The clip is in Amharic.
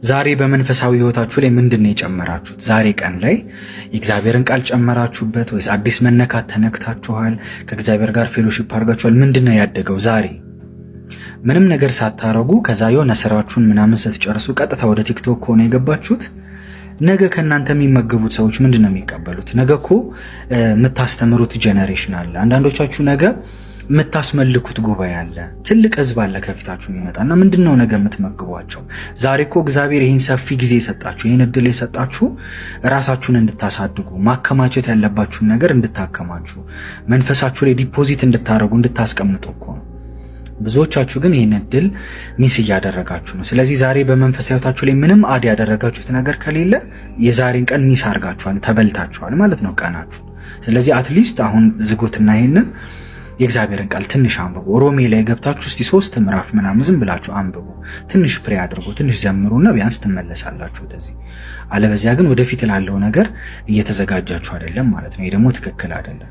ዛሬ በመንፈሳዊ ህይወታችሁ ላይ ምንድነው የጨመራችሁት? ዛሬ ቀን ላይ የእግዚአብሔርን ቃል ጨመራችሁበት ወይስ አዲስ መነካት ተነክታችኋል? ከእግዚአብሔር ጋር ፌሎሺፕ አድርጋችኋል? ምንድነው ያደገው? ዛሬ ምንም ነገር ሳታረጉ ከዛ የሆነ ስራችሁን ምናምን ስትጨርሱ ቀጥታ ወደ ቲክቶክ ከሆነ የገባችሁት ነገ ከእናንተ የሚመገቡት ሰዎች ምንድነው የሚቀበሉት? ነገ እኮ የምታስተምሩት ጄኔሬሽን አለ። አንዳንዶቻችሁ ነገ የምታስመልኩት ጉባኤ አለ። ትልቅ ህዝብ አለ ከፊታችሁ የሚመጣና ምንድነው ነገ የምትመግቧቸው? ዛሬ እኮ እግዚአብሔር ይህን ሰፊ ጊዜ የሰጣችሁ ይህን እድል የሰጣችሁ ራሳችሁን እንድታሳድጉ ማከማቸት ያለባችሁን ነገር እንድታከማችሁ መንፈሳችሁ ላይ ዲፖዚት እንድታደርጉ እንድታስቀምጡ እኮ ነው። ብዙዎቻችሁ ግን ይህን እድል ሚስ እያደረጋችሁ ነው። ስለዚህ ዛሬ በመንፈሳዊ ህይወታችሁ ላይ ምንም አድ ያደረጋችሁት ነገር ከሌለ የዛሬን ቀን ሚስ አድርጋችኋል፣ ተበልታችኋል ማለት ነው ቀናችሁ። ስለዚህ አትሊስት አሁን ዝጉትና ይሄንን የእግዚአብሔርን ቃል ትንሽ አንብቡ። ሮሜ ላይ ገብታችሁ እስቲ 3 ምዕራፍ ምናምን ዝም ብላችሁ አንብቡ። ትንሽ ፕሬ አድርጉ፣ ትንሽ ዘምሩና ቢያንስ ትመለሳላችሁ ወደዚህ። አለበዚያ ግን ወደፊት ላለው ነገር እየተዘጋጃችሁ አይደለም ማለት ነው። ይሄ ደግሞ ትክክል አይደለም።